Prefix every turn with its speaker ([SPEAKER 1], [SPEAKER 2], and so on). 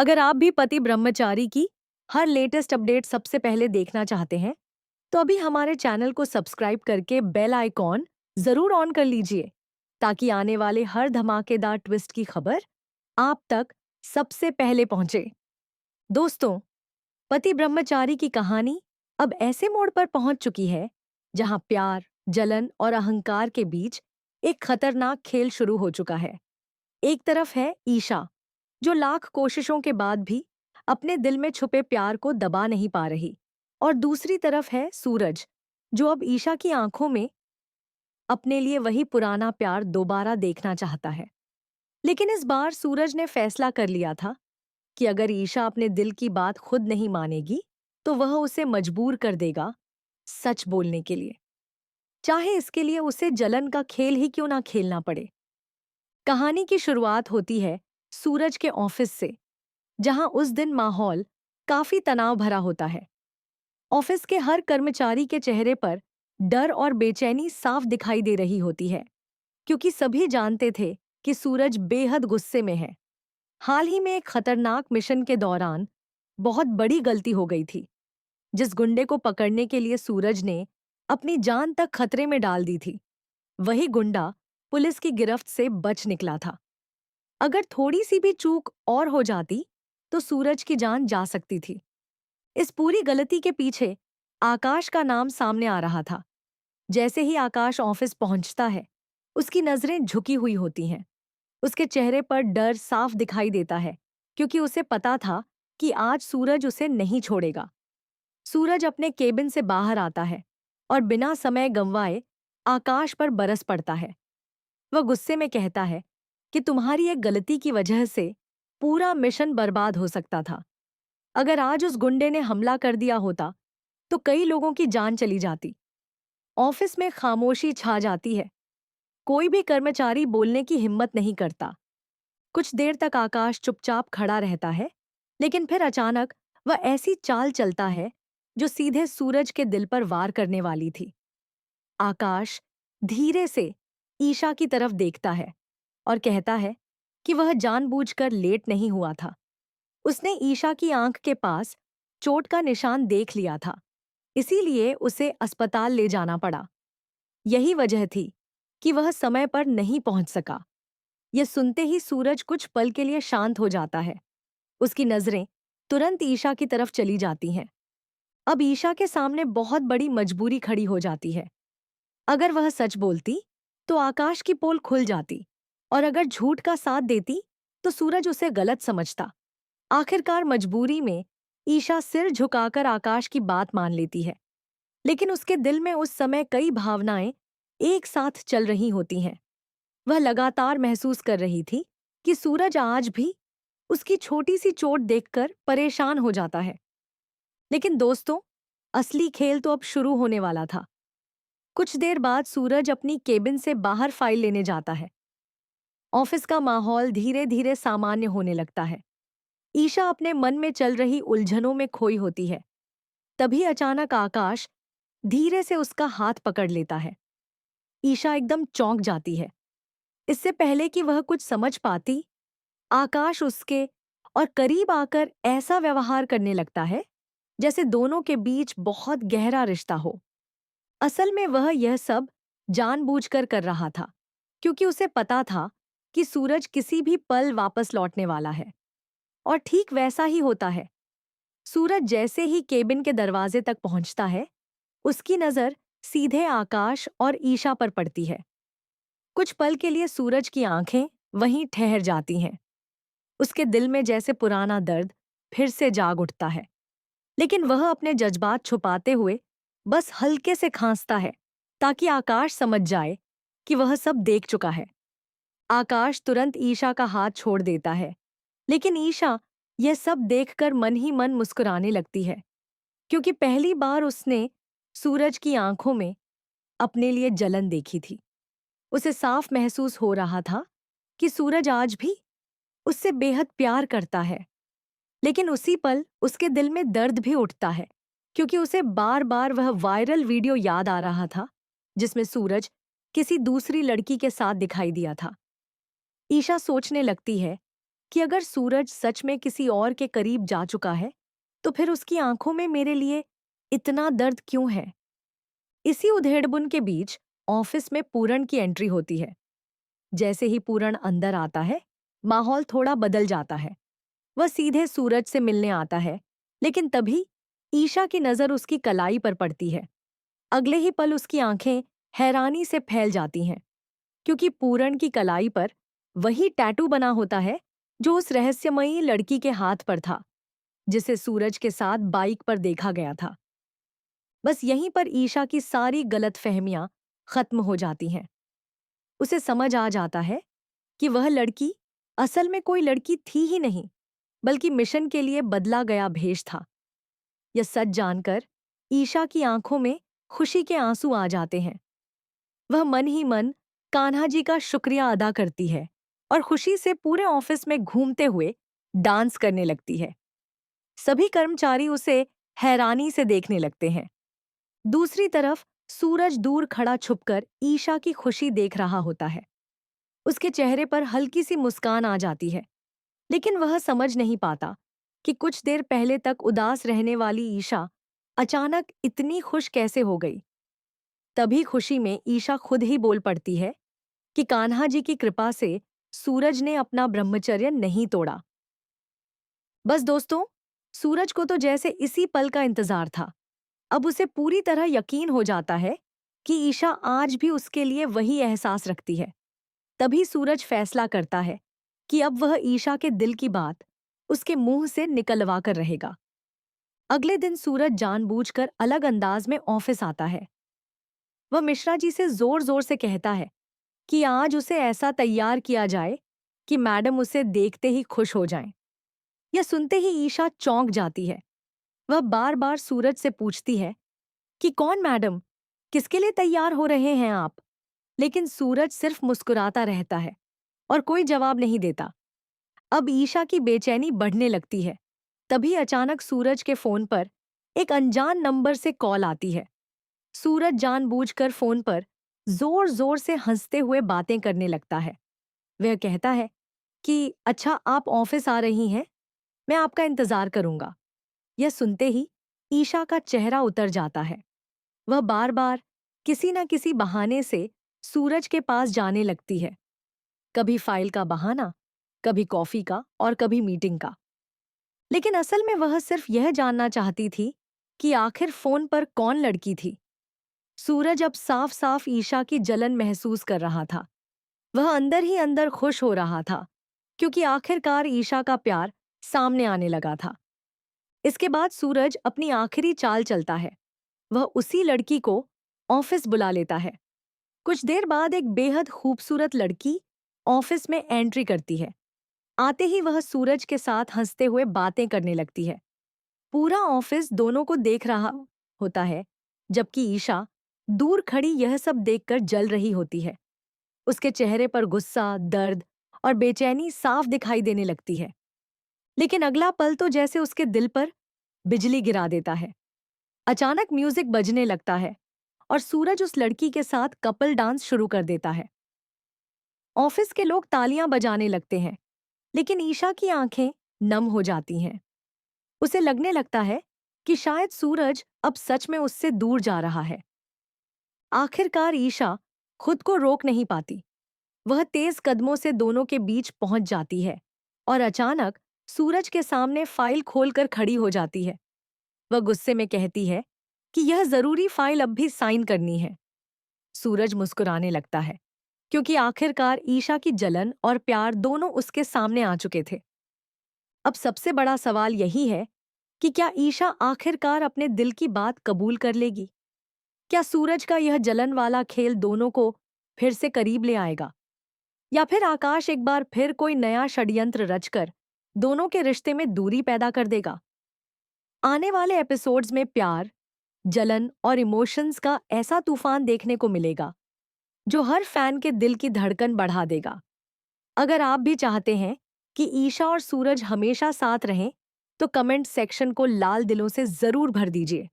[SPEAKER 1] अगर आप भी पति ब्रह्मचारी की हर लेटेस्ट अपडेट सबसे पहले देखना चाहते हैं, तो अभी हमारे चैनल को सब्सक्राइब करके बेल आइकॉन जरूर ऑन कर लीजिए, ताकि आने वाले हर धमाकेदार ट्विस्ट की खबर आप तक सबसे पहले पहुंचे। दोस्तों, पति ब्रह्मचारी की कहानी अब ऐसे मोड़ पर पहुंच चुकी है जहां प्यार, जलन और अहंकार के बीच एक खतरनाक खेल शुरू हो चुका है। एक तरफ है ईशा, जो लाख कोशिशों के बाद भी अपने दिल में छुपे प्यार को दबा नहीं पा रही, और दूसरी तरफ है सूरज, जो अब ईशा की आंखों में अपने लिए वही पुराना प्यार दोबारा देखना चाहता है। लेकिन इस बार सूरज ने फैसला कर लिया था कि अगर ईशा अपने दिल की बात खुद नहीं मानेगी, तो वह उसे मजबूर कर देगा सच बोलने के लिए, चाहे इसके लिए उसे जलन का खेल ही क्यों ना खेलना पड़े। कहानी की शुरुआत होती है सूरज के ऑफिस से, जहां उस दिन माहौल काफी तनाव भरा होता है। ऑफिस के हर कर्मचारी के चेहरे पर डर और बेचैनी साफ दिखाई दे रही होती है, क्योंकि सभी जानते थे कि सूरज बेहद गुस्से में है। हाल ही में एक खतरनाक मिशन के दौरान बहुत बड़ी गलती हो गई थी। जिस गुंडे को पकड़ने के लिए सूरज ने अपनी जान तक खतरे में डाल दी थी, वही गुंडा पुलिस की गिरफ्त से बच निकला था। अगर थोड़ी सी भी चूक और हो जाती, तो सूरज की जान जा सकती थी। इस पूरी गलती के पीछे आकाश का नाम सामने आ रहा था। जैसे ही आकाश ऑफिस पहुंचता है, उसकी नजरें झुकी हुई होती हैं। उसके चेहरे पर डर साफ दिखाई देता है, क्योंकि उसे पता था कि आज सूरज उसे नहीं छोड़ेगा। सूरज अपने केबिन से बाहर आता है और बिना समय गंवाए आकाश पर बरस पड़ता है। वह गुस्से में कहता है कि तुम्हारी एक गलती की वजह से पूरा मिशन बर्बाद हो सकता था। अगर आज उस गुंडे ने हमला कर दिया होता, तो कई लोगों की जान चली जाती। ऑफिस में खामोशी छा जाती है। कोई भी कर्मचारी बोलने की हिम्मत नहीं करता। कुछ देर तक आकाश चुपचाप खड़ा रहता है, लेकिन फिर अचानक वह ऐसी चाल चलता है जो सीधे सूरज के दिल पर वार करने वाली थी। आकाश धीरे से ईशा की तरफ देखता है और कहता है कि वह जानबूझकर लेट नहीं हुआ था। उसने ईशा की आंख के पास चोट का निशान देख लिया था, इसीलिए उसे अस्पताल ले जाना पड़ा। यही वजह थी कि वह समय पर नहीं पहुंच सका। यह सुनते ही सूरज कुछ पल के लिए शांत हो जाता है। उसकी नजरें तुरंत ईशा की तरफ चली जाती हैं। अब ईशा के सामने बहुत बड़ी मजबूरी खड़ी हो जाती है। अगर वह सच बोलती, तो आकाश की पोल खुल जाती, और अगर झूठ का साथ देती, तो सूरज उसे गलत समझता। आखिरकार मजबूरी में ईशा सिर झुकाकर आकाश की बात मान लेती है। लेकिन उसके दिल में उस समय कई भावनाएं एक साथ चल रही होती हैं। वह लगातार महसूस कर रही थी कि सूरज आज भी उसकी छोटी सी चोट देखकर परेशान हो जाता है। लेकिन दोस्तों, असली खेल तो अब शुरू होने वाला था। कुछ देर बाद सूरज अपनी केबिन से बाहर फाइल लेने जाता है। ऑफिस का माहौल धीरे धीरे सामान्य होने लगता है। ईशा अपने मन में चल रही उलझनों में खोई होती है। तभी अचानक आकाश धीरे से उसका हाथ पकड़ लेता है। ईशा एकदम चौंक जाती है। इससे पहले कि वह कुछ समझ पाती, आकाश उसके और करीब आकर ऐसा व्यवहार करने लगता है जैसे दोनों के बीच बहुत गहरा रिश्ता हो। असल में वह यह सब जानबूझकर कर रहा था, क्योंकि उसे पता था कि सूरज किसी भी पल वापस लौटने वाला है। और ठीक वैसा ही होता है। सूरज जैसे ही केबिन के दरवाजे तक पहुंचता है, उसकी नजर सीधे आकाश और ईशा पर पड़ती है। कुछ पल के लिए सूरज की आंखें वहीं ठहर जाती हैं। उसके दिल में जैसे पुराना दर्द फिर से जाग उठता है। लेकिन वह अपने जज्बात छुपाते हुए बस हल्के से खांसता है, ताकि आकाश समझ जाए कि वह सब देख चुका है। आकाश तुरंत ईशा का हाथ छोड़ देता है, लेकिन ईशा यह सब देखकर मन ही मन मुस्कुराने लगती है, क्योंकि पहली बार उसने सूरज की आंखों में अपने लिए जलन देखी थी। उसे साफ महसूस हो रहा था कि सूरज आज भी उससे बेहद प्यार करता है। लेकिन उसी पल उसके दिल में दर्द भी उठता है, क्योंकि उसे बार बार वह वायरल वीडियो याद आ रहा था जिसमें सूरज किसी दूसरी लड़की के साथ दिखाई दिया था। ईशा सोचने लगती है कि अगर सूरज सच में किसी और के करीब जा चुका है, तो फिर उसकी आंखों में मेरे लिए इतना दर्द क्यों है? इसी उधेड़बुन के बीच ऑफिस में पूरन की एंट्री होती है। जैसे ही पूरन अंदर आता है, माहौल थोड़ा बदल जाता है। वह सीधे सूरज से मिलने आता है, लेकिन तभी ईशा की नजर उसकी कलाई पर पड़ती है। अगले ही पल उसकी आंखें हैरानी से फैल जाती हैं, क्योंकि पूरन की कलाई पर वही टैटू बना होता है जो उस रहस्यमयी लड़की के हाथ पर था, जिसे सूरज के साथ बाइक पर देखा गया था। बस यहीं पर ईशा की सारी गलतफहमियां खत्म हो जाती हैं। उसे समझ आ जाता है कि वह लड़की असल में कोई लड़की थी ही नहीं, बल्कि मिशन के लिए बदला गया भेष था। यह सच जानकर ईशा की आंखों में खुशी के आंसू आ जाते हैं। वह मन ही मन कान्हा जी का शुक्रिया अदा करती है और खुशी से पूरे ऑफिस में घूमते हुए डांस करने लगती है। सभी कर्मचारी उसे हैरानी से देखने लगते हैं। दूसरी तरफ सूरज दूर खड़ा छुपकर ईशा की खुशी देख रहा होता है। उसके चेहरे पर हल्की सी मुस्कान आ जाती है, लेकिन वह समझ नहीं पाता कि कुछ देर पहले तक उदास रहने वाली ईशा अचानक इतनी खुश कैसे हो गई। तभी खुशी में ईशा खुद ही बोल पड़ती है कि कान्हा जी की कृपा से सूरज ने अपना ब्रह्मचर्य नहीं तोड़ा। बस दोस्तों, सूरज को तो जैसे इसी पल का इंतजार था। अब उसे पूरी तरह यकीन हो जाता है कि ईशा आज भी उसके लिए वही एहसास रखती है। तभी सूरज फैसला करता है कि अब वह ईशा के दिल की बात उसके मुंह से निकलवा कर रहेगा। अगले दिन सूरज जानबूझकर अलग अंदाज में ऑफिस आता है। वह मिश्रा जी से जोर जोर से कहता है कि आज उसे ऐसा तैयार किया जाए कि मैडम उसे देखते ही खुश हो जाएं। यह सुनते ही ईशा चौंक जाती है। वह बार बार सूरज से पूछती है कि कौन मैडम, किसके लिए तैयार हो रहे हैं आप? लेकिन सूरज सिर्फ मुस्कुराता रहता है और कोई जवाब नहीं देता। अब ईशा की बेचैनी बढ़ने लगती है। तभी अचानक सूरज के फोन पर एक अनजान नंबर से कॉल आती है। सूरज जानबूझकर फोन पर जोर जोर से हंसते हुए बातें करने लगता है। वह कहता है कि अच्छा, आप ऑफिस आ रही हैं, मैं आपका इंतजार करूंगा। यह सुनते ही ईशा का चेहरा उतर जाता है। वह बार बार किसी न किसी बहाने से सूरज के पास जाने लगती है। कभी फाइल का बहाना, कभी कॉफी का और कभी मीटिंग का। लेकिन असल में वह सिर्फ यह जानना चाहती थी कि आखिर फोन पर कौन लड़की थी। सूरज अब साफ साफ ईशा की जलन महसूस कर रहा था। वह अंदर ही अंदर खुश हो रहा था, क्योंकि आखिरकार ईशा का प्यार सामने आने लगा था। इसके बाद सूरज अपनी आखिरी चाल चलता है। वह उसी लड़की को ऑफिस बुला लेता है। कुछ देर बाद एक बेहद खूबसूरत लड़की ऑफिस में एंट्री करती है। आते ही वह सूरज के साथ हंसते हुए बातें करने लगती है। पूरा ऑफिस दोनों को देख रहा होता है, जबकि ईशा दूर खड़ी यह सब देखकर जल रही होती है। उसके चेहरे पर गुस्सा, दर्द और बेचैनी साफ दिखाई देने लगती है। लेकिन अगला पल तो जैसे उसके दिल पर बिजली गिरा देता है। अचानक म्यूजिक बजने लगता है और सूरज उस लड़की के साथ कपल डांस शुरू कर देता है। ऑफिस के लोग तालियां बजाने लगते हैं, लेकिन ईशा की आंखें नम हो जाती हैं। उसे लगने लगता है कि शायद सूरज अब सच में उससे दूर जा रहा है। आखिरकार ईशा खुद को रोक नहीं पाती। वह तेज कदमों से दोनों के बीच पहुंच जाती है और अचानक सूरज के सामने फाइल खोलकर खड़ी हो जाती है। वह गुस्से में कहती है कि यह जरूरी फाइल अब भी साइन करनी है। सूरज मुस्कुराने लगता है, क्योंकि आखिरकार ईशा की जलन और प्यार दोनों उसके सामने आ चुके थे। अब सबसे बड़ा सवाल यही है कि क्या ईशा आखिरकार अपने दिल की बात कबूल कर लेगी? क्या सूरज का यह जलन वाला खेल दोनों को फिर से करीब ले आएगा? या फिर आकाश एक बार फिर कोई नया षड्यंत्र रचकर दोनों के रिश्ते में दूरी पैदा कर देगा? आने वाले एपिसोड्स में प्यार, जलन और इमोशंस का ऐसा तूफान देखने को मिलेगा जो हर फैन के दिल की धड़कन बढ़ा देगा। अगर आप भी चाहते हैं कि ईशा और सूरज हमेशा साथ रहें, तो कमेंट सेक्शन को लाल दिलों से जरूर भर दीजिए।